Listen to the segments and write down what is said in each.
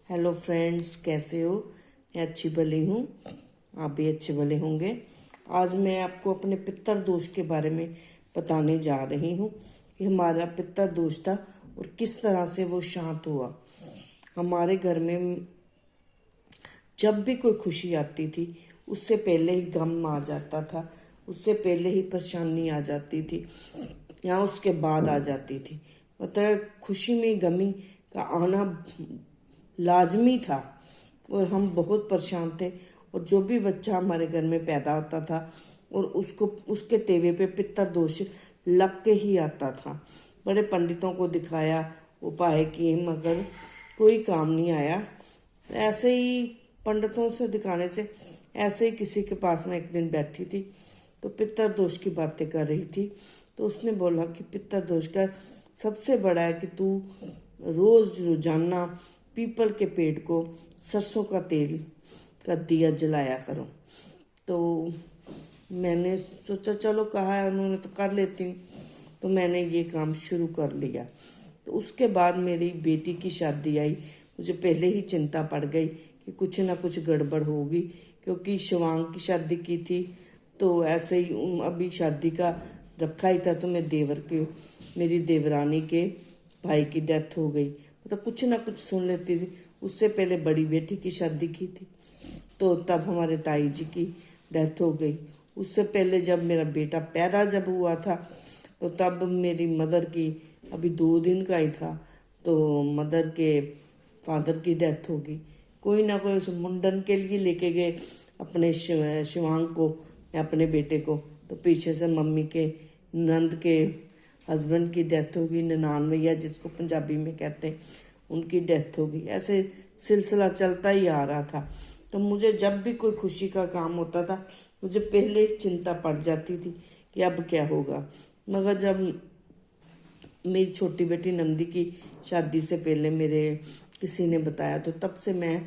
Hello friends, कैसे हो? मैं अच्छी भली हूँ, आप भी अच्छे भले होंगे। आज मैं आपको अपने पितर दोष के बारे में बताने जा रही हूँ कि हमारा पितर दोष था और किस तरह से वो शांत हुआ। हमारे घर में जब भी कोई खुशी आती थी उससे पहले ही गम आ जाता था, उससे पहले ही परेशानी आ जाती थी या उसके बाद आ जाती थी। मतलब खुशी में गमी का आना लाजमी था और हम बहुत परेशान थे। और जो भी बच्चा हमारे घर में पैदा होता था और उसको उसके टेवे पे पितर दोष लग के ही आता था। बड़े पंडितों को दिखाया, उपाय किए, मगर कोई काम नहीं आया। ऐसे ही पंडितों से दिखाने से ऐसे ही किसी के पास में एक दिन बैठी थी तो पितर दोष की बातें कर रही थी। तो उसने बोला कि पितर दोष का सबसे बड़ा है कि तू रोजाना पीपल के पेड़ को सरसों का तेल का दिया जलाया करो। तो मैंने सोचा चलो, कहा है उन्होंने तो कर लेती हूँ। तो मैंने ये काम शुरू कर लिया। तो उसके बाद मेरी बेटी की शादी आई। मुझे पहले ही चिंता पड़ गई कि कुछ ना कुछ गड़बड़ होगी, क्योंकि शिवांग की शादी की थी तो ऐसे ही अभी शादी का रखा ही था। तो मेरी देवरानी के भाई की डेथ हो गई। मतलब कुछ ना कुछ सुन लेती थी। उससे पहले बड़ी बेटी की शादी की थी तो तब हमारे ताई जी की डेथ हो गई। उससे पहले जब मेरा बेटा पैदा जब हुआ था तो तब मेरी मदर की अभी 2 दिन का ही था तो मदर के फादर की डेथ हो गई। कोई ना कोई उस मुंडन के लिए लेके गए अपने शिवांग को या अपने बेटे को, तो पीछे से मम्मी के नंद के हस्बैंड की डेथ होगी, ननान भैया जिसको पंजाबी में कहते हैं, उनकी डेथ होगी। ऐसे सिलसिला चलता ही आ रहा था। तो मुझे जब भी कोई खुशी का काम होता था मुझे पहले ही चिंता पड़ जाती थी कि अब क्या होगा। मगर जब मेरी छोटी बेटी नंदी की शादी से पहले मेरे किसी ने बताया तो तब से मैं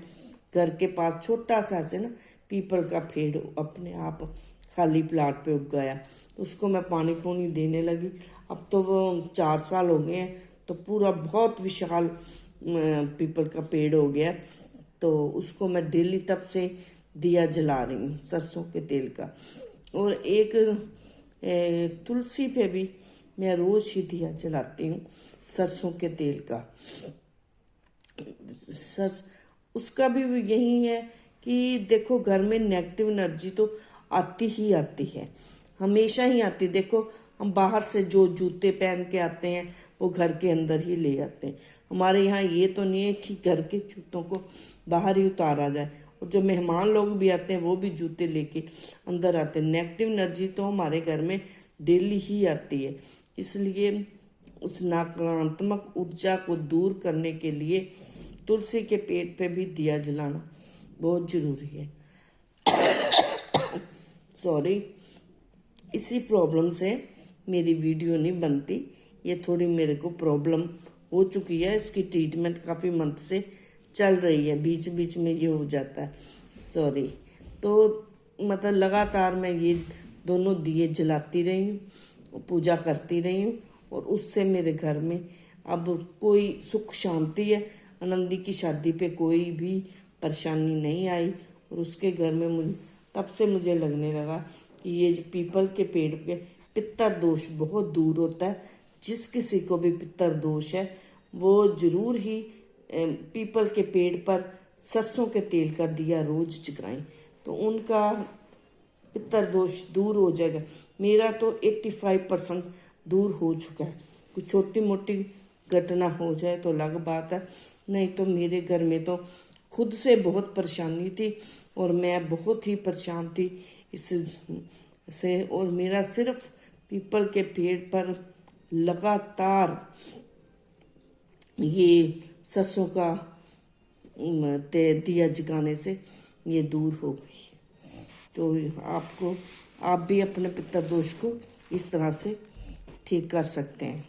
घर के पास छोटा सा ऐसे ना पीपल का पेड़ अपने आप खाली प्लाट पे उग गया। तो उसको मैं पानी पूनी देने लगी। अब तो वो 4 साल हो गए हैं तो पूरा बहुत विशाल पीपल का पेड़ हो गया। तो उसको मैं डेली तब से दिया जला रही हूँ सरसों के तेल का। और एक तुलसी पे भी मैं रोज़ ही दिया जलाती हूँ सरसों के तेल का। सरस उसका भी यही है कि देखो, घर में नेगेटिव एनर्जी तो आती ही आती है, हमेशा ही आती। देखो, हम बाहर से जो जूते पहन के आते हैं वो घर के अंदर ही ले आते हैं। हमारे यहाँ ये तो नहीं है कि घर के जूतों को बाहर ही उतारा जाए, और जो मेहमान लोग भी आते हैं वो भी जूते लेके अंदर आते हैं। नेगेटिव एनर्जी तो हमारे घर में डेली ही आती है। इसलिए उस नकारात्मक ऊर्जा को दूर करने के लिए तुलसी के पेड़ पे भी दिया जलाना बहुत ज़रूरी है। सॉरी, इसी प्रॉब्लम से मेरी वीडियो नहीं बनती। ये थोड़ी मेरे को प्रॉब्लम हो चुकी है, इसकी ट्रीटमेंट काफ़ी मंथ से चल रही है, बीच बीच में ये हो जाता है, सॉरी। तो मतलब लगातार मैं ये दोनों दिए जलाती रही हूँ, पूजा करती रही हूँ, और उससे मेरे घर में अब कोई सुख शांति है। आनंदी की शादी पे कोई भी परेशानी नहीं आई। और उसके घर में तब से मुझे लगने लगा कि ये जो पीपल के पेड़ पे पितर दोष बहुत दूर होता है। जिस किसी को भी पितर दोष है वो ज़रूर ही पीपल के पेड़ पर सरसों के तेल का दिया रोज़ जगाएं तो उनका पितर दोष दूर हो जाएगा। मेरा तो 85% दूर हो चुका है। कुछ छोटी मोटी घटना हो जाए तो अलग बात है, नहीं तो मेरे घर में तो खुद से बहुत परेशानी थी और मैं बहुत ही परेशान थी इस से। और मेरा सिर्फ पीपल के पेड़ पर लगातार ये सरसों का दिया जगाने से ये दूर हो गई है। तो आप भी अपने पितर दोष को इस तरह से ठीक कर सकते हैं।